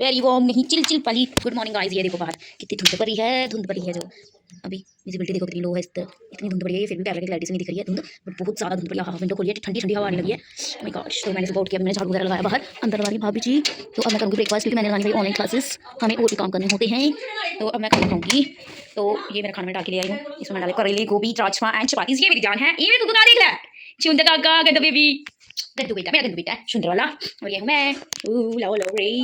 Very warm नहीं, chill chill वाली। Good morning guys. ये देखो बाहर कितनी धुंध पड़ी है, धुंध पड़ी है जो अभी विजिबिलिटी देखो कितनी लो है, इस तरह इतनी धुंध पड़ी है। फिर भी कैमरे की लाइट से नहीं दिख रही है धुंध, बट बहुत ज़्यादा धुंध पड़ी है। विंडो खोली है, ठंडी ठंडी हवा आने लगी है। My God. तो मैंने सुबह उठ के मैंने झाड़ू वगैरह लगाया बाहर, अंदर वाली भाभी जी। तो अब मैं करूँगी ब्रेकफास्ट, क्योंकि मैंने लगानी भाई ऑनलाइन क्लासेस, हमें और भी काम करने होते हैं। तो अब मैं खाना खाऊंगी। तो ये मेरा खाना मैं डाल के ले आई हूँ। इसमें डाले करेले, गोभी, राजमा एंड चपाती। ये मेरी जान है, ये मेरे को देख ले चुंद काका गड्डू बेबी, गड्डू बेटा, मेरा गड्डू बेटा है सुंदर वाला। और ये हूँ मैं, लाओ लाओ रे।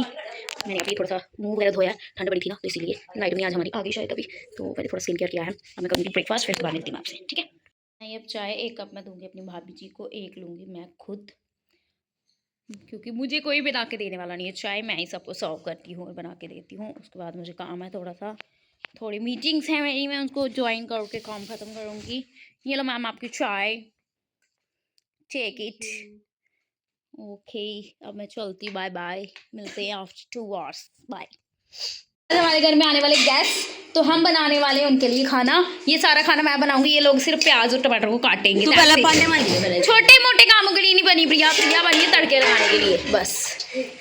मैंने अभी थोड़ा सा मुंह वगैरह धोया, ठंड पड़ी थी ना, तो इसीलिए लाइट में आज हमारी आ गई शायद अभी। तो पहले थोड़ा स्किन केयर किया है। अब मैं करूँगी ब्रेकफास्ट, फिर बाद में मिलती हूँ आपसे, ठीक है। नहीं, अब चाय 1 कप मैं दूंगी अपनी भाभी जी को, 1 लूँगी मैं खुद, क्योंकि मुझे कोई बना के देने वाला नहीं है चाय। मैं ही सबको सर्व करती हूँ और बना के देती हूँ। उसके बाद मुझे काम है थोड़ा सा, थोड़ी मीटिंग्स हैं मेरी, मैं उनको ज्वाइन करके काम ख़त्म करूँगी। ये लो मैम आपकी चाय, टेक इट। ओके, अब मैं चलती, बाय बाय, मिलते हैं आफ्टर 2 आवर्स, बाय। हमारे घर में आने वाले गेस्ट, तो हम बनाने वाले हैं उनके लिए खाना। ये सारा खाना मैं बनाऊंगी, ये लोग सिर्फ प्याज और टमाटर को काटेंगे। छोटे मोटे कामों के लिए नहीं बनी प्रिया, प्रिया बनी है तड़के लगाने के लिए बस।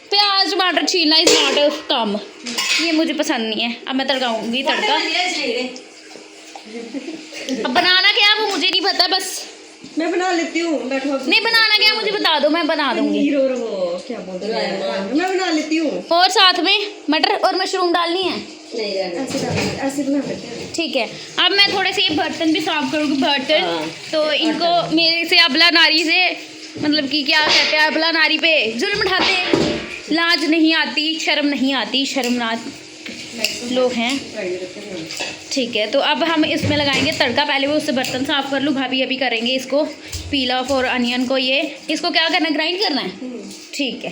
प्याज टमाटर छीलना इज नॉट अ काम, ये मुझे पसंद नहीं है। अब मैं तड़काऊंगी तड़का। अब बनाना क्या है वो मुझे नहीं पता, बस मैं बना लेती हूँ, बैठो। नहीं बनाना क्या मुझे बता दो, मैं बना दूंगी। क्या बोलते हैं, मैं बना लेती हूँ। और साथ में मटर और मशरूम डालनी है, ऐसे बना लेते हैं। ठीक है। अब मैं थोड़े से ये बर्तन भी साफ करूँगी, बर्तन। तो इनको मेरे से अबला नारी से, मतलब कि क्या कहते हैं, अबला नारी पे जुल्म उठाते, लाज नहीं आती, शर्म नहीं आती, शर्मनाक लोग हैं, ठीक है। तो अब हम इसमें लगाएंगे तड़का। पहले वो उससे बर्तन साफ कर लूँ, भाभी अभी करेंगे इसको पील ऑफ और अनियन को। ये इसको क्या करना है, ग्राइंड करना है, ठीक है।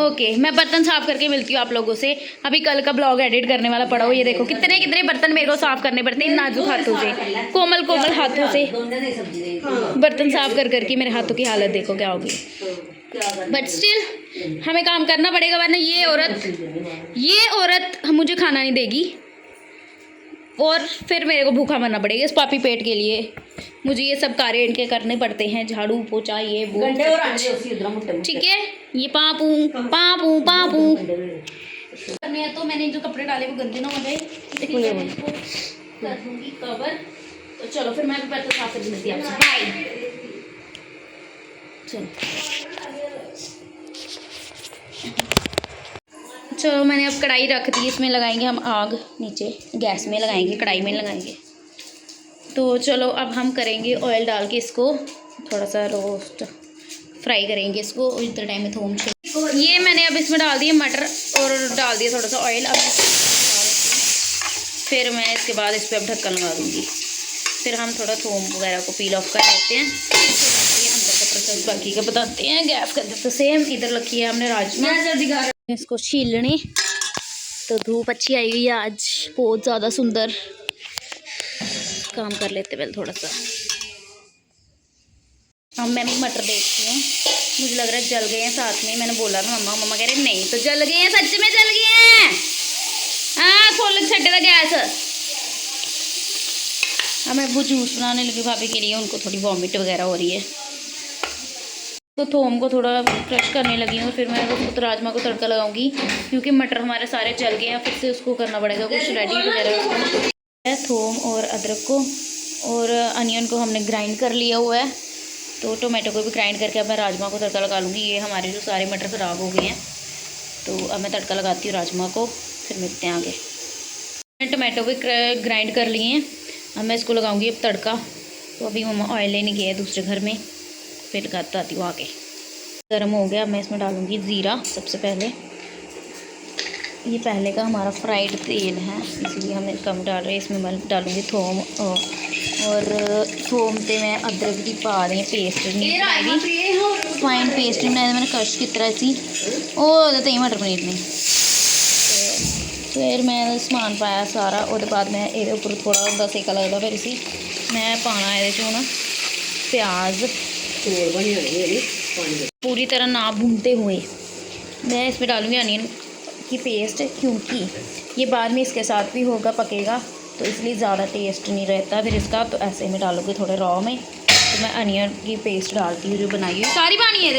ओके, मैं बर्तन साफ करके मिलती हूँ आप लोगों से। अभी कल का ब्लॉग एडिट करने वाला पड़ा हो। ये देखो कितने कितने बर्तन मेरे को साफ करने पड़ते हैं, नाजुक हाथों से, कोमल कोमल हाथों से बर्तन साफ कर करके मेरे हाथों की हालत देखो क्या होगी। बट स्टिल हमें काम करना पड़ेगा, वरना ये औरत मुझे खाना नहीं देगी और फिर मेरे को भूखा मरना पड़ेगा इस पापी पेट के लिए। मुझे ये सब कार्य इनके करने पड़ते हैं, झाड़ू पोछा ये वो, ठीक है। ये पापू पापू पापू करने हैं। तो मैंने जो कपड़े डाले वो गंदे ना हो जाए, इसलिए मैं इसको कर दूंगी कवर। तो चलो फिर मैं भी बर्तन साफ करके मिलती हूँ आपसे, बाय। चलो मैंने अब कढ़ाई रख दी, इसमें लगाएंगे हम आग, नीचे गैस में लगाएंगे, कढ़ाई में लगाएंगे। तो चलो अब हम करेंगे ऑयल डाल के इसको थोड़ा सा रोस्ट फ्राई करेंगे इसको, और इतना टाइम में थोम तो ये मैंने अब इसमें डाल दिए मटर और डाल दिया थोड़ा सा ऑयल। अब फिर मैं इसके बाद इस पर अब ढक्कन लगा दूँगी। फिर हम थोड़ा थोम वगैरह को पील ऑफ कर लेते हैं, अंदर का प्रोसेस बाकी का बताते हैं। गैस कर देते सेम। इधर रखी है हमने राजमा, इसको छीलने। तो धूप अच्छी आई हुई है आज, बहुत ज़्यादा सुंदर। काम कर लेते पहले थोड़ा सा। अब मैं भी मटर देखती हूँ, मुझे लग रहा है जल गए हैं साथ में। मैंने बोला था मम्मा, मम्मा कह रहे नहीं तो जल गए हैं, सच में जल गए हैं। हाँ खोल छड्डे का गैस। अब मैं वो जूस बनाने लगी भाभी के लिए, उनको थोड़ी वॉमिट वगैरह हो रही है, तो थोम को थोड़ा क्रश करने लगी हूँ। फिर मैं उसको राजमा को तड़का लगाऊंगी, क्योंकि मटर हमारे सारे जल गए हैं, फिर से उसको करना पड़ेगा कुछ रेडी वगैरह। थोम और अदरक को और अनियन को हमने ग्राइंड कर लिया हुआ है। तो टोमेटो को भी ग्राइंड करके अब मैं राजमा को तड़का लगा लूँगी। ये हमारे जो सारे मटर ख़राब हो गए हैं, तो अब मैं तड़का लगाती हूँ राजमा को, फिर मिलते हैं आगे। मैंने टोमेटो भी ग्राइंड कर लिए हैं, अब मैं इसको लगाऊंगी अब तड़का। तो अभी मम्मा ऑयल लेने गए दूसरे घर में, फिर लगाता आती हूँ आगे। गर्म हो गया, मैं इसमें डालूँगी ज़ीरा सबसे पहले। ये पहले का हमारा फ्राइड तेल है, इसलिए हमें कम डाल रहे हैं। इसमें मैं डालूँगी थोम और थोम से मैं अदरक की पा रही पेस्ट नहीं बनाई, फाइन पेस्ट नहीं बनाई मैंने, क्रश की तरह सी। और तो मटर पनीर नहीं। फिर मैं समान पाया सारा, और बाद मैं ये उपर थोड़ा होंगे सेका लगता, फिर इसी मैं पाना ये हूँ प्याज पूरी तरह ना भूनते हुए। मैं इसमें डालूँगी अनियन की पेस्ट, क्योंकि ये बाद में इसके साथ भी होगा, पकेगा, तो इसलिए ज़्यादा टेस्ट नहीं रहता फिर इसका। तो ऐसे में डालूँगी थोड़े रॉ में। तो मैं अनियन की पेस्ट डालती हूँ जो बनाई हुई, सारी पानी है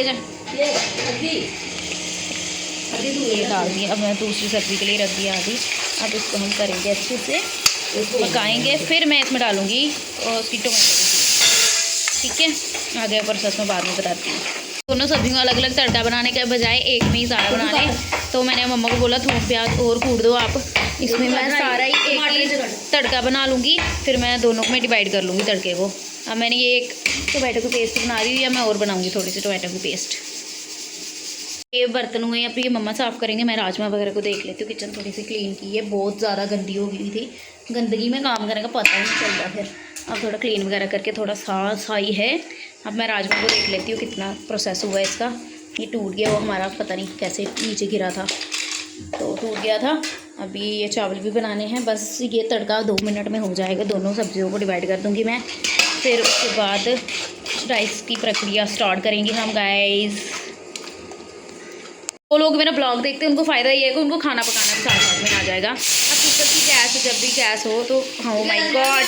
ये डाल दिया। अब मैं दूसरी सब्ज़ी के लिए रख दिया आधी। अब इसको हम करेंगे अच्छे से पकाएंगे, फिर मैं इसमें डालूँगी उसकी टोमेटो। ठीक है, आगे प्रोसेस में बाद में बताती हूँ। दोनों सब्जियों का अलग अलग तड़का बनाने के बजाय एक में ही सारा बना लें, तो मैंने मम्मा को बोला थोड़ा प्याज और कूट दो आप, इसमें मैं सारा ही एक ही तड़का बना लूँगी, फिर मैं दोनों में डिवाइड कर लूँगी तड़के को। अब मैंने ये एक टोमेटो की पेस्ट बना रही हूँ, या मैं और बनाऊँगी थोड़ी सी टोमेटो की पेस्ट। ये बर्तन हुए अब ये मम्मा साफ़ करेंगे, मैं राजमा वगैरह को देख लेती हूँ। किचन थोड़ी सी क्लीन की है, बहुत ज़्यादा गंदी हो गई थी, गंदगी में काम करने का पता ही नहीं चलता। फिर अब थोड़ा क्लीन वगैरह करके थोड़ा साई है। अब मैं राजमा को देख लेती हूँ कितना प्रोसेस हुआ है इसका। ये टूट गया, वो हमारा पता नहीं कैसे नीचे गिरा था तो टूट गया था। अभी ये चावल भी बनाने हैं, बस ये तड़का 2 मिनट में हो जाएगा। दोनों सब्जियों को डिवाइड कर दूँगी मैं, फिर उसके बाद राइस की प्रक्रिया स्टार्ट करेंगे हम गाइस। वो लोग मेरा ब्लॉग देखते हैं, उनको फ़ायदा ये है कि उनको खाना पकाना भी साथ साथ में आ जाएगा। अब कुकर की गैस, जब भी गैस हो तो oh माय गॉड,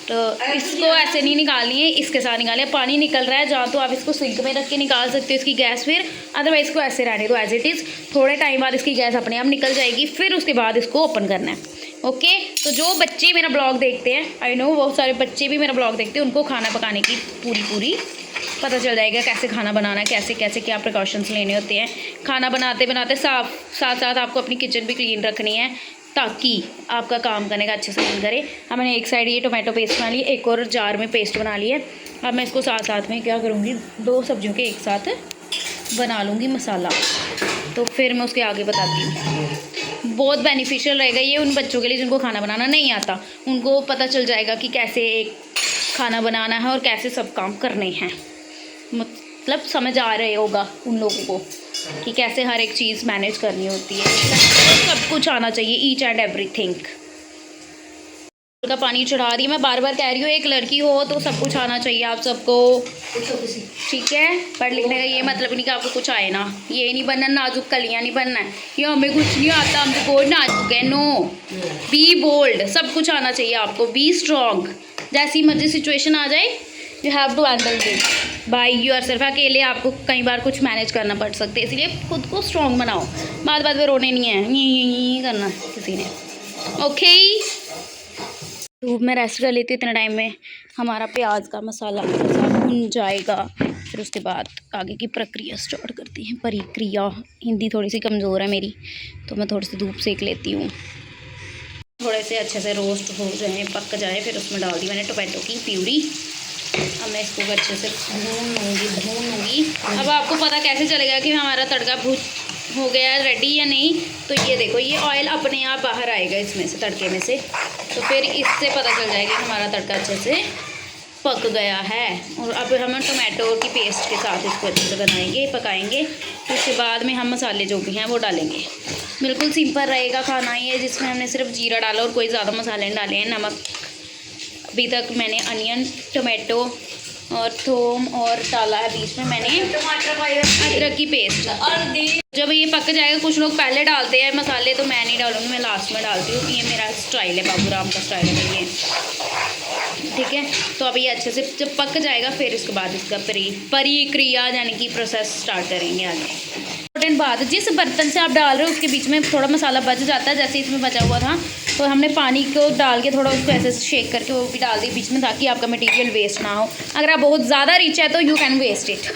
तो इसको ऐसे नहीं निकालनी है, इसके साथ निकालिए। पानी निकल रहा है जहाँ, तो आप इसको सिंक में रख के निकाल सकते हो इसकी गैस, फिर अदरवाइज़ इसको ऐसे रहने दो एज इट इज़। थोड़े टाइम बाद इसकी गैस अपने आप निकल जाएगी, फिर उसके बाद इसको ओपन करना है। ओके, तो जो बच्चे मेरा ब्लॉग देखते हैं, आई नो बहुत सारे बच्चे भी मेरा ब्लॉग देखते हैं, उनको खाना पकाने की पूरी पता चल जाएगा कैसे खाना बनाना है, कैसे कैसे क्या प्रिकॉशंस लेने होते हैं। खाना बनाते बनाते साथ साथ आपको अपनी किचन भी क्लीन रखनी है, ताकि आपका काम करने का अच्छे से मन करे। अब मैंने एक साइड ये टोमेटो पेस्ट बना ली, एक और जार में पेस्ट बना ली है। अब मैं इसको साथ साथ में क्या करूँगी, 2 सब्जियों के एक साथ बना लूँगी मसाला, तो फिर मैं उसके आगे बताती हूँ। बहुत बेनिफिशियल रहेगा ये उन बच्चों के लिए जिनको खाना बनाना नहीं आता, उनको पता चल जाएगा कि कैसे एक खाना बनाना है और कैसे सब काम करने हैं। मतलब समझ आ रहे होगा उन लोगों को कि कैसे हर एक चीज़ मैनेज करनी होती है, सब कुछ आना चाहिए, ईच एंड एवरीथिंग। का पानी चढ़ा रही है, मैं बार बार कह रही हूँ, एक लड़की हो तो सब कुछ आना चाहिए आप सबको, ठीक है। पढ़ लिखने का ये मतलब नहीं कि आपको कुछ आए ना, ये नहीं बनना नाजुक कलियाँ नहीं बनना है, ये हमें कुछ नहीं आता हम तो बहुत नाजुक है। नो, बी बोल्ड, सब कुछ आना चाहिए आपको, बी स्ट्रॉन्ग। जैसी मर्जी सिचुएशन आ जाए, you have to handle this by yourself. अकेले आपको कई बार कुछ मैनेज करना पड़ सकते हैं, इसलिए खुद को स्ट्रॉन्ग बनाओ। बाद में रोने नहीं है, ये करना किसी ने। ओके, धूप में रेस्ट कर लेती हूँ, इतने टाइम में हमारा प्याज का मसाला भुन जाएगा, फिर उसके बाद आगे की प्रक्रिया स्टार्ट करती हैं। परिक्रिया, हिंदी थोड़ी सी कमज़ोर है मेरी, तो मैं थोड़ी सी धूप सेक लेती हूँ। थोड़े से अच्छे से रोस्ट हो जाए, पक जाए, फिर उसमें डाल दी मैंने टोमेटो की प्यूरी। अब मैं इसको अच्छे से भून लूँगी। अब आपको पता कैसे चलेगा कि हमारा तड़का भून हो गया रेडी या नहीं, तो ये देखो, ये ऑयल अपने आप बाहर आएगा इसमें से, तड़के में से, तो फिर इससे पता चल जाएगा कि हमारा तड़का अच्छे से पक गया है। और अब हम टोमेटो की पेस्ट के साथ इसको अच्छे से बनाएंगे, पकाएंगे। फिर उसके बाद में हम मसाले जो भी हैं वो डालेंगे। बिल्कुल सिंपल रहेगा खाना ये, जिसमें हमने सिर्फ जीरा डाला और कोई ज़्यादा मसाले नहीं डाले हैं। नमक, अभी तक मैंने अनियन, टोमेटो और थोम और डाला है, बीच में मैंने अदरक की पेस्ट। जब ये पक जाएगा, कुछ लोग पहले डालते हैं मसाले, तो मैं नहीं डालूँगी, मैं लास्ट में डालती हूँ। ये मेरा स्टाइल है, बाबू राम का स्टाइल है ये, ठीक है। तो अभी ये अच्छे से जब पक जाएगा, फिर इसके बाद इसका परिक्रिया यानी कि प्रोसेस स्टार्ट करेंगे आगे। इम्पोर्टेंट बात, जिस बर्तन से आप डाल रहे हो उसके बीच में थोड़ा मसाला बच जाता है, जैसे इसमें बचा हुआ था, तो हमने पानी को डाल के थोड़ा उसको ऐसे शेक करके वो भी डाल दी बीच में, ताकि आपका मटेरियल वेस्ट ना हो। अगर आप बहुत ज़्यादा रिच है तो यू कैन वेस्ट इट।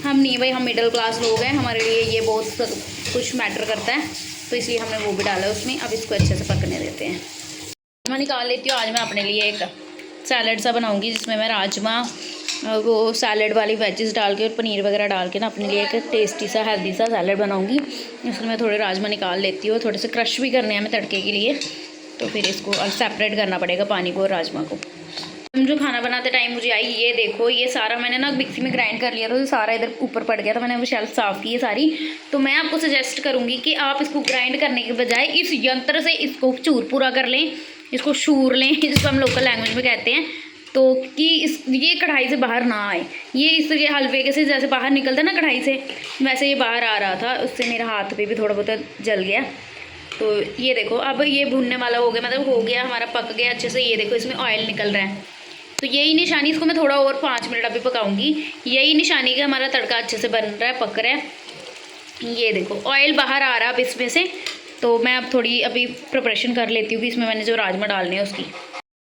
हम नहीं भाई, हम मिडिल क्लास लोग हैं, हमारे लिए ये बहुत कुछ मैटर करता है, तो इसलिए हमने वो भी डाला उसमें। अब इसको अच्छे से पकने देते हैं। मैं निकाल लेती हूँ। आज मैं अपने लिए एक सैलड सा बनाऊँगी, जिसमें मैं राजमा, वो सैलड वाली वेजेस डाल के और पनीर वगैरह डाल के ना अपने लिए एक टेस्टी सा हेल्दी सा सैलड बनाऊँगी। इसमें मैं थोड़े राजमा निकाल लेती हूँ, थोड़े से क्रश भी करने हैं मैं तड़के के लिए, तो फिर इसको सेपरेट करना पड़ेगा पानी को और राजमा को। जो खाना बनाते टाइम मुझे आई, ये देखो, ये सारा मैंने ना मिक्सी में ग्राइंड कर लिया था, तो सारा इधर ऊपर पड़ गया था, मैंने वो शेल्फ साफ़ की है सारी। तो मैं आपको सजेस्ट करूँगी कि आप इसको ग्राइंड करने के बजाय इस यंत्र से इसको चूर पूरा कर लें, इसको शूर लें, जिसको हम लोकल लैंग्वेज में कहते हैं, तो कि ये कढ़ाई से बाहर ना आए। ये इस हलवे के से जैसे बाहर निकलता है ना कढ़ाई से, वैसे ये बाहर आ रहा था, उससे मेरा हाथ पे भी थोड़ा बहुत जल गया। तो ये देखो, अब ये भुनने वाला हो गया, मतलब हो गया हमारा, पक गया अच्छे से। ये देखो, इसमें ऑयल निकल रहा है, तो यही निशानी, इसको मैं थोड़ा और 5 मिनट अभी पकाऊंगी। यही निशानी कि हमारा तड़का अच्छे से बन रहा है, पक रहा है। ये देखो ऑयल बाहर आ रहा अब इसमें से। तो मैं अब थोड़ी अभी प्रिपरेशन कर लेती हूँ कि इसमें मैंने जो राजमा डालने हैं उसकी।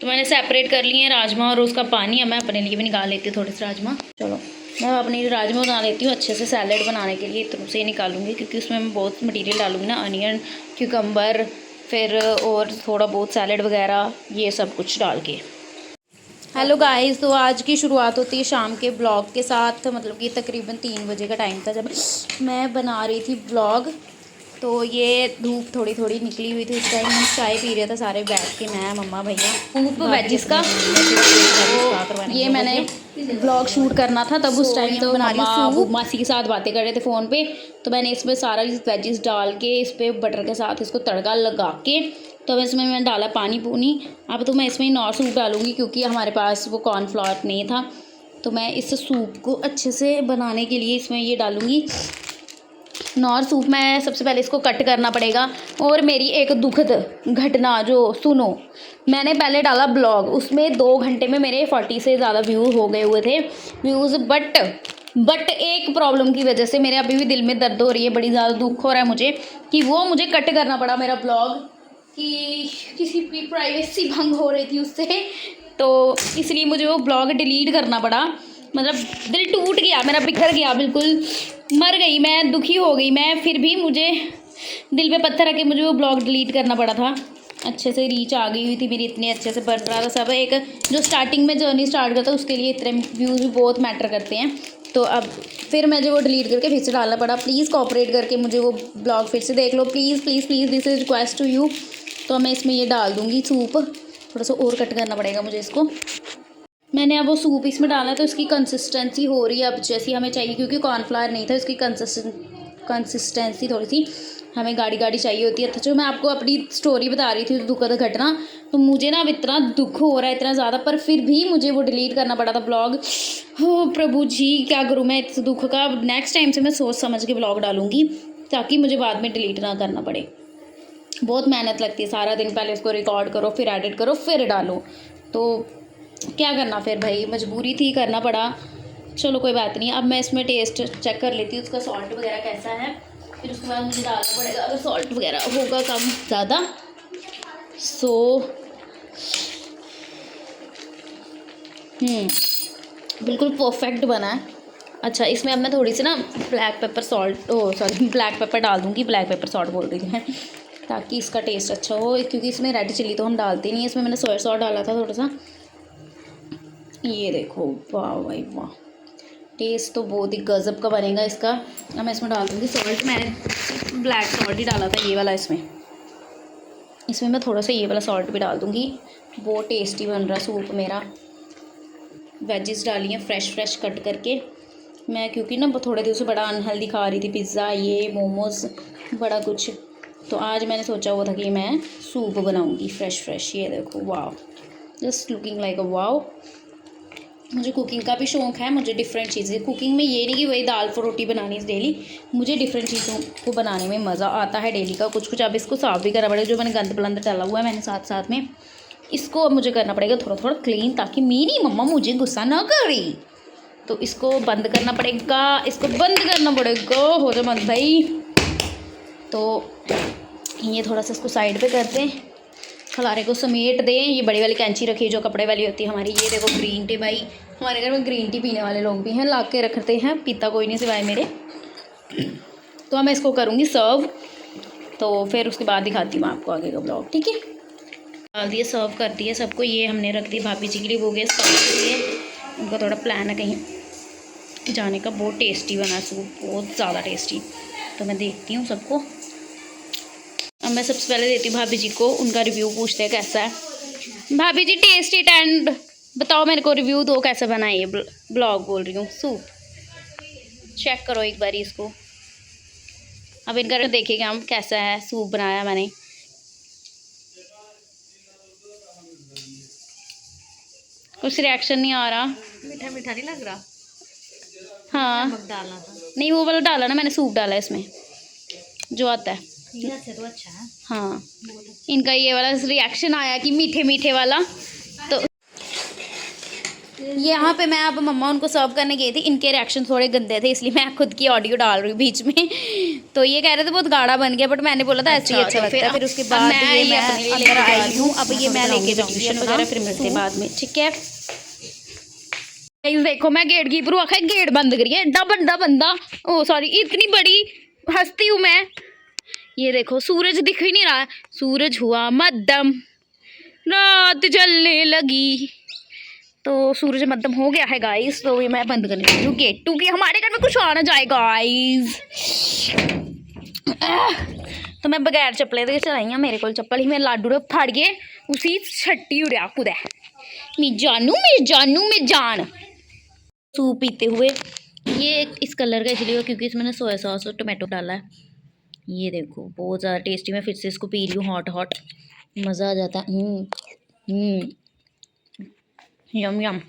तो मैंने सेपरेट कर लिए हैं राजमा और उसका पानी। अब मैं अपने लिए भी निकाल लेती हूँ थोड़े से राजमा। चलो मैं अपनी राजमा बना लेती हूँ अच्छे से। सैलेड बनाने के लिए इतने से ही निकालूंगी क्योंकि उसमें मैं बहुत मटेरियल डालूंगी ना, अनियन, क्यूकम्बर, फिर और थोड़ा बहुत सैलेड वगैरह, ये सब कुछ डाल के। हेलो गाइस, तो आज की शुरुआत होती है शाम के ब्लॉग के साथ। मतलब कि तकरीबन 3 बजे का टाइम था जब मैं बना रही थी ब्लॉग। तो ये धूप थोड़ी थोड़ी निकली हुई थी उस टाइम। हम चाय पी रहे थे सारे बैठ के, मैं, मम्मा, भैया। सूप वेजिस का तो ये मैंने ब्लॉग शूट करना था तब उस टाइम तो मम्मा मासी के साथ बातें कर रहे थे फ़ोन पे। तो मैंने इसमें सारा वेजिस डाल के इस पर बटर के साथ इसको तड़का लगा के तो अब इसमें मैंने डाला पानी पूनी। अब तो मैं इसमें नॉर सूप डालूंगी क्योंकि हमारे पास वो कॉर्नफ्लोर नहीं था। तो मैं इस सूप को अच्छे से बनाने के लिए इसमें ये डालूंगी नॉर सूप। मैं सबसे पहले इसको कट करना पड़ेगा। और मेरी एक दुखद घटना जो सुनो, मैंने पहले डाला ब्लॉग, उसमें 2 घंटे में मेरे 40 से ज़्यादा व्यू हो गए हुए थे व्यूज़। बट एक प्रॉब्लम की वजह से मेरे अभी भी दिल में दर्द हो रही है, बड़ी ज़्यादा दुख हो रहा है मुझे कि वो मुझे कट करना पड़ा मेरा ब्लॉग, कि किसी की प्राइवेसी भंग हो रही थी उससे। तो इसलिए मुझे वो ब्लॉग डिलीट करना पड़ा। मतलब दिल टूट गया मेरा, बिखर गया, बिल्कुल मर गई मैं, दुखी हो गई मैं। फिर भी मुझे दिल पे पत्थर रख के मुझे वो ब्लॉग डिलीट करना पड़ा था। अच्छे से रीच आ गई हुई थी मेरी, इतने अच्छे से बन रहा था सब। एक जो स्टार्टिंग में जर्नी स्टार्ट करता है उसके लिए इतने व्यूज़ भी बहुत मैटर करते हैं। तो अब फिर मुझे वो डिलीट करके फिर से डालना पड़ा। प्लीज़ कोऑपरेट करके मुझे वो ब्लॉग फिर से देख लो, please please please, this is request to you. तो मैं इसमें ये डाल दूँगी सूप। थोड़ा सा और कट करना पड़ेगा मुझे इसको। मैंने अब वो सूप इसमें डाला तो इसकी कंसिस्टेंसी हो रही है अब जैसी हमें चाहिए, क्योंकि कॉर्नफ्लावर नहीं था। इसकी कंसिस्टेंसी थोड़ी सी हमें गाढ़ी गाढ़ी चाहिए होती है। तो मैं आपको अपनी स्टोरी बता रही थी दुखद घटना। तो मुझे ना अब इतना दुख हो रहा है इतना ज़्यादा, पर फिर भी मुझे वो डिलीट करना पड़ा था ब्लॉग। हो प्रभु जी, क्या करूँ मैं इस दुख का। नेक्स्ट टाइम से मैं सोच समझ के ब्लॉग डालूँगी ताकि मुझे बाद में डिलीट ना करना पड़े। बहुत मेहनत लगती है, सारा दिन पहले उसको रिकॉर्ड करो, फिर एडिट करो, फिर डालो। तो क्या करना, फिर भाई मजबूरी थी, करना पड़ा। चलो कोई बात नहीं। अब मैं इसमें टेस्ट चेक कर लेती हूँ उसका, सॉल्ट वगैरह कैसा है। फिर उसके बाद मुझे डालना पड़ेगा अगर सॉल्ट वगैरह होगा कम ज़्यादा। बिल्कुल परफेक्ट बना है। अच्छा, इसमें अब मैं थोड़ी सी ना ब्लैक पेपर डाल दूँगी। ब्लैक पेपर सॉल्ट बोल रही थी मैं, ताकि इसका टेस्ट अच्छा हो, क्योंकि इसमें रेड चिली तो हम डालते नहीं है। इसमें मैंने सोया सॉस डाला था थोड़ा सा। ये देखो, वाह भाई वाह, टेस्ट तो बहुत ही गज़ब का बनेगा इसका। अब मैं इसमें डाल दूँगी सॉल्ट। मैंने ब्लैक सॉल्ट ही डाला था ये वाला। इसमें मैं थोड़ा सा ये वाला सॉल्ट भी डाल दूँगी। बहुत टेस्टी बन रहा सूप मेरा। वेजिस डाली हैं फ्रेश कट करके मैं, क्योंकि ना थोड़े दिन से बड़ा अनहेल्दी खा रही थी, पिज़्ज़ा, ये मोमोज़, बड़ा कुछ। तो आज मैंने सोचा हुआ था कि मैं सूप बनाऊँगी फ्रेश। ये देखो, वाह, जस्ट लुकिंग लाइक अ वाव। मुझे कुकिंग का भी शौक़ है। मुझे डिफरेंट चीज़ें कुकिंग में, ये नहीं कि वही दाल रोटी बनानी है डेली। मुझे डिफरेंट चीज़ों को बनाने में मज़ा आता है डेली का कुछ। अब इसको साफ़ भी करना पड़ेगा, जो मैंने गंद बलंद डाला हुआ है मैंने साथ में। इसको अब मुझे करना पड़ेगा थोड़ा क्लीन, ताकि मेरी मम्मा मुझे गुस्सा ना करे। तो इसको बंद करना पड़ेगा, हो जाए बंद भाई। तो ये थोड़ा सा इसको साइड पे करते हैं, खलारे को समेट दें। ये बड़ी वाली कैंची रखी है जो कपड़े वाली होती है हमारी। ये देखो ग्रीन टी, भाई हमारे घर में ग्रीन टी पीने वाले लोग भी हैं, ला के रखते हैं, पीता कोई नहीं सिवाय मेरे। तो अब मैं इसको करूँगी सर्व। तो फिर उसके बाद दिखाती हूँ आपको आगे का ब्लॉग, ठीक है। डाल दिए, सर्व कर दिए सबको। ये हमने रख दी भाभी जी के लिए, वो गए सर्व के लिए। उनका थोड़ा प्लान है कहीं जाने का। बहुत टेस्टी बना सूप, बहुत ज़्यादा टेस्टी। तो मैं देखती हूँ सबको। अब मैं सबसे पहले देती हूँ भाभी जी को, उनका रिव्यू पूछते हैं कैसा है। भाभी जी टेस्टी एंड बताओ मेरे को, रिव्यू दो कैसा बना है ये ब्लॉग। बोल रही हूँ सूप चेक करो एक बारी इसको। अब इनका देखिएगा हम कैसा है सूप बनाया मैंने। कुछ रिएक्शन नहीं आ रहा। मीठा नहीं लग रहा। हाँ, नमक डालना था। नहीं वो वाला डाला ना मैंने, सूप डाला है इसमें जो आता है। तो अच्छा है। हाँ, इनका ये वाला रिएक्शन आया कि मीठे वाला। तो यहाँ पे मैं अब मम्मा उनको सर्व करने गई थी, इनके रिएक्शन थोड़े गंदे थे इसलिए मैं खुद की ऑडियो डाल रही हूँ बीच में। तो ये कह रहे थे बहुत गाढ़ा बन गया, बट मैंने बोला था ऐसे ही अच्छा लगता है। फिर उसके बाद ये मैं अंदर आई हूँ, अब ये मैं लेके जाऊँगी ट्यूशन वगैरह, फिर मिलते हैं बाद में, ठीक है। देखो मैं गेट कीपर हूँ, आखिर गेट बंद करिए, एड्डा बंदा बंदा, ओ सॉरी इतनी बड़ी हस्ती हूँ मैं। ये देखो सूरज दिख ही नहीं रहा है, सूरज हुआ मध्यम, रात जलने लगी, तो सूरज मध्यम हो गया है गाइस। तो ये मैं बंद करने लगी हूँ गेट, क्योंकि हमारे घर में कुछ आ ना जाए गाइस। तो मैं बगैर चप्पले दे चलाई हूँ, मेरे को चप्पल ही मैं लाडू रे फाड़ के उसी छट्टी उड़िया कुदै मी जानू मैं जान। सूप पीते हुए, ये इस कलर का इसलिए क्योंकि इसमें ना सोया सॉस और टोमेटो डाला है। ये देखो बहुत ज़्यादा टेस्टी, मैं फिर से इसको पी रही हूँ हॉट हॉट, मज़ा आ जाता है। यम यम।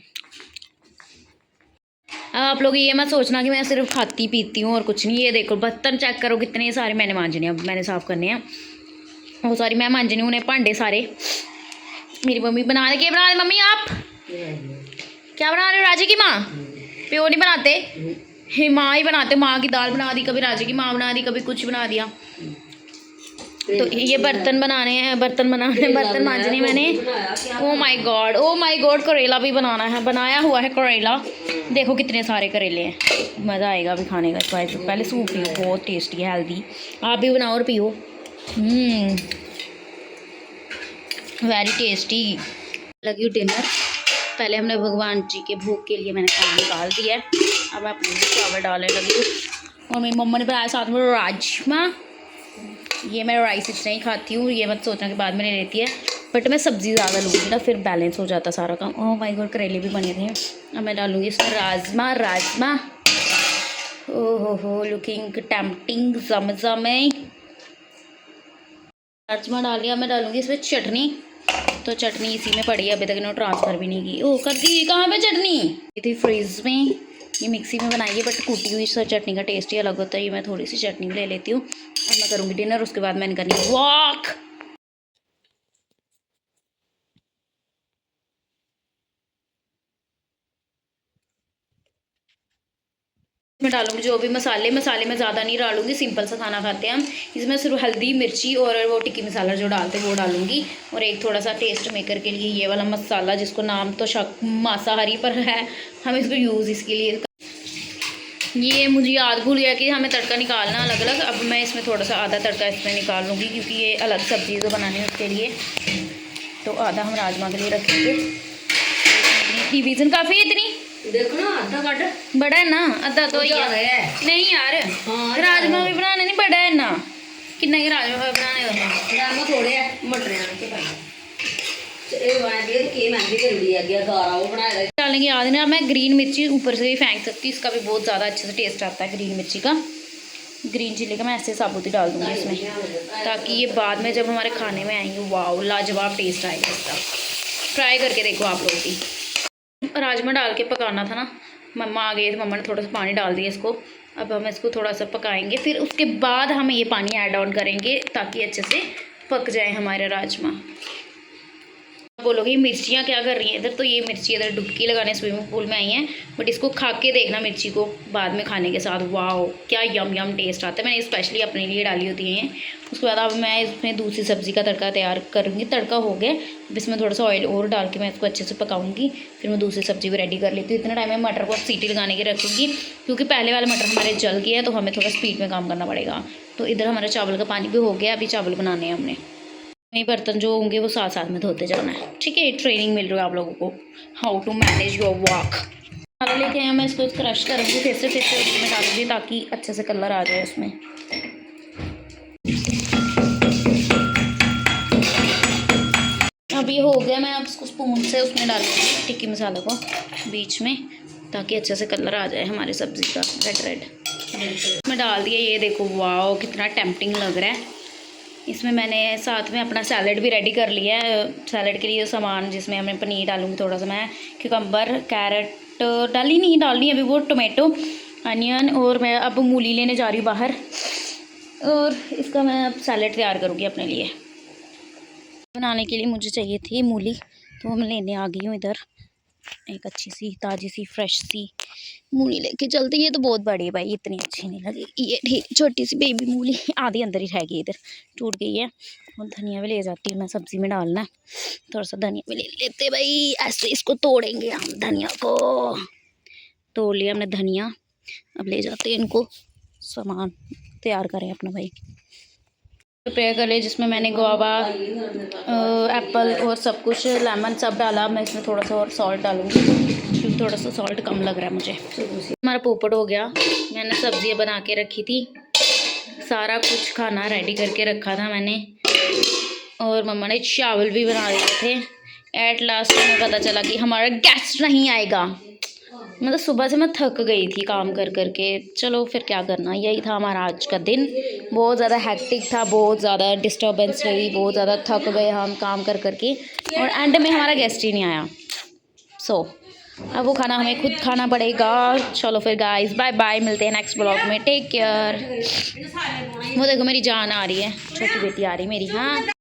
अब आप लोग ये मत सोचना कि मैं सिर्फ खाती पीती हूँ और कुछ नहीं। ये देखो बर्तन चेक करो कितने सारे मैंने मांजने, अब मैंने साफ़ करने हैं। वो सारी मैं मांजनी उन्हें भांडे सारे। मेरी मम्मी बना रहे, क्या बना रहे मम्मी आप? क्या बना रहे हो? राजे की माँ? प्यो नहीं बनाते, हे माँ ही बनाते। माँ की दाल बना दी, कभी राजे की माँ बना दी, कभी कुछ बना दिया। तो ये बर्तन बर्तन मांजने मैंने। ओ माय गॉड करेला भी बनाना है, बनाया हुआ है करेला। देखो कितने सारे करेले हैं, मज़ा आएगा अभी खाने का। पहले सूप पियो, बहुत टेस्टी है, हेल्दी। आप भी बनाओ और पियो, वेरी टेस्टी। लगी डिनर, पहले हमने भगवान जी के भोग के लिए मैंने खाना निकाल दिया है, अब मैं अपने चावल डालने लगी हूँ। और मेरी मम्मा ने बनाया साथ में राजमा। ये मैं राइस इतना ही खाती हूँ, ये मत सोचना कि बाद में नहीं लेती है, बट मैं सब्ज़ी ज़्यादा लूँगी ना, फिर बैलेंस हो जाता सारा काम। ओह माय गॉड करेले भी बने थे। अब मैं डालूँगी इसमें राजमा। ओहो लुकिंग टेम्पटिंग, जमजमे। राजमा डाल लिया, मैं डालूँगी इसमें चटनी। तो चटनी इसी में पड़ी है, अभी तक इन्होंने ट्रांसफ़र भी नहीं की। ओह कर दी, कहाँ पे चटनी? ये थी फ्रीज में, ये मिक्सी में बनाई है, बट कूटी हुई चटनी का टेस्ट ही अलग होता है। ये मैं थोड़ी सी चटनी भी ले लेती हूँ। अब मैं करूँगी डिनर, उसके बाद मैंने करनी है वॉक। मैं डालूंगी जो भी मसाले में ज़्यादा नहीं डालूंगी, सिंपल सा खाना खाते हैं हम। इसमें सिर्फ हल्दी मिर्ची और वो टिक्की मसाला जो डालते हैं वो डालूंगी, और एक थोड़ा सा टेस्ट मेकर के लिए ये वाला मसाला, जिसको नाम तो मांसाहारी पर है, हम इसको यूज़ इसके लिए। ये मुझे याद भूल गया कि हमें तड़का निकालना अलग अलग। अब मैं इसमें थोड़ा सा आधा तड़का इसमें निकाल लूँगी, क्योंकि ये अलग सब्ज़ी जो बनानी है उसके लिए। तो आधा हम राजमा के लिए रखेंगे। डिवीज़न काफ़ी है इतनी, देखो ना आधा कट बड़ा है ना, आधा तो ही है। नहीं यार, राजमा भी बनाने नहीं बड़ा है ना, कितना ही राजमा बनाने राजमा थोड़े है मटर के पाई के महंगी जल्दी आ गया सारा वो बनाया। डालने की याद नहीं, मैं ग्रीन मिर्ची ऊपर से भी फेंक सकती हूँ, इसका भी बहुत ज़्यादा अच्छे से टेस्ट आता है ग्रीन मिर्ची का। ग्रीन चिल्ली का मैं ऐसे साबुत ही डाल दूँगी इसमें, ताकि ये बाद में जब हमारे खाने में आएंगे वाओ लाजवाब टेस्ट आएगा इसका। ट्राई करके देखो आप लोग भी। राजमा डाल के पकाना था ना, मम्मा आ गई तो मम्मा ने थोड़ा सा पानी डाल दिया इसको। अब हम इसको थोड़ा सा पकाएंगे, फिर उसके बाद हम ये पानी ऐड ऑन करेंगे ताकि अच्छे से पक जाए हमारे राजमा। बोलोगे मिर्चियाँ क्या कर रही हैं इधर, तो ये मिर्ची इधर डुबकी लगाने स्विमिंग पूल में आई हैं, बट इसको खा के देखना मिर्ची को बाद में खाने के साथ, वाओ क्या यम टेस्ट आता है। मैंने स्पेशली अपने लिए डाली होती हैं। उसके बाद अब मैं इसमें दूसरी सब्ज़ी का तड़का तैयार करूँगी। तड़का हो गया, अब इसमें थोड़ा सा ऑयल और डाल के मैं इसको अच्छे से पकाऊंगी, फिर मैं दूसरी सब्ज़ी भी रेडी कर लेती हूँ। इतना टाइम मैं मटर को सीटी लगाने की रखूँगी, क्योंकि पहले वाला मटर हमारे जल गया है, तो हमें थोड़ा स्पीड में काम करना पड़ेगा। तो इधर हमारा चावल का पानी भी हो गया, अभी चावल बनाने हैं हमने। नहीं बर्तन जो होंगे वो साथ साथ में धोते जाना है, ठीक है। ट्रेनिंग मिल रही है आप लोगों को, how to manage your wok. Masala लेके आया, मैं इसको क्रश करूँगी, फिर से उसमें डालूंगी ताकि अच्छे से कलर आ जाए उसमें। अब ये हो गया, मैं अब इसको स्पून से उसमें डालूंगी टिक्की मसाला को बीच में, ताकि अच्छे से कलर आ जाए हमारी सब्ज़ी का रेड। मैं डाल दिया, ये देखो वाओ कितना टेम्पटिंग लग रहा है। इसमें मैंने साथ में अपना सैलड भी रेडी कर लिया है। सैलड के लिए सामान जिसमें मैं पनीर डालूंगी, थोड़ा सा मैं क्यूकम्बर कैरेट डालनी अभी वो टोमेटो अनियन, और मैं अब मूली लेने जा रही हूँ बाहर, और इसका मैं अब सैलड तैयार करूँगी अपने लिए। बनाने के लिए मुझे चाहिए थी मूली, तो मैं लेने आ गई हूँ इधर। एक अच्छी सी ताज़ी सी फ्रेश सी मूली लेके चलते। ये तो बहुत बड़ी है भाई, इतनी अच्छी नहीं लगी ये, ठीक छोटी सी बेबी मूली आधी अंदर ही रह गई, इधर टूट गई है। और धनिया भी ले जाती हूँ मैं, सब्ज़ी में डालना है, थोड़ा सा धनिया भी ले लेते भाई। ऐसे इसको तोड़ेंगे हम, धनिया को तोड़ लिया हमने धनिया। अब ले जाते हैं इनको, सामान तैयार करें अपना भाई, प्रिपेयर कर लिया, जिसमें मैंने गुआवा एप्पल और सब कुछ लेमन सब डाला। मैं इसमें थोड़ा सा और सॉल्ट डालूँगी क्योंकि थोड़ा सा सॉल्ट कम लग रहा है मुझे। हमारा पोपट हो गया। मैंने सब्जियां बना के रखी थी, सारा कुछ खाना रेडी करके रखा था मैंने, और मम्मा ने चावल भी बना दिए थे। एट लास्ट में पता चला कि हमारा गेस्ट नहीं आएगा। मतलब सुबह से मैं थक गई थी काम कर कर के, चलो फिर क्या करना, यही था हमारा आज का दिन। बहुत ज़्यादा हैक्टिक था, बहुत ज़्यादा डिस्टर्बेंस रही, बहुत ज़्यादा थक गए हम काम कर कर के, और एंड में हमारा गेस्ट ही नहीं आया। सो अब वो खाना हमें खुद खाना पड़ेगा। चलो फिर गाइस, बाय बाय, मिलते हैं नेक्स्ट ब्लॉग में, टेक केयर। वो देखो मेरी जान आ रही है, छोटी बेटी आ रही मेरी। हाँ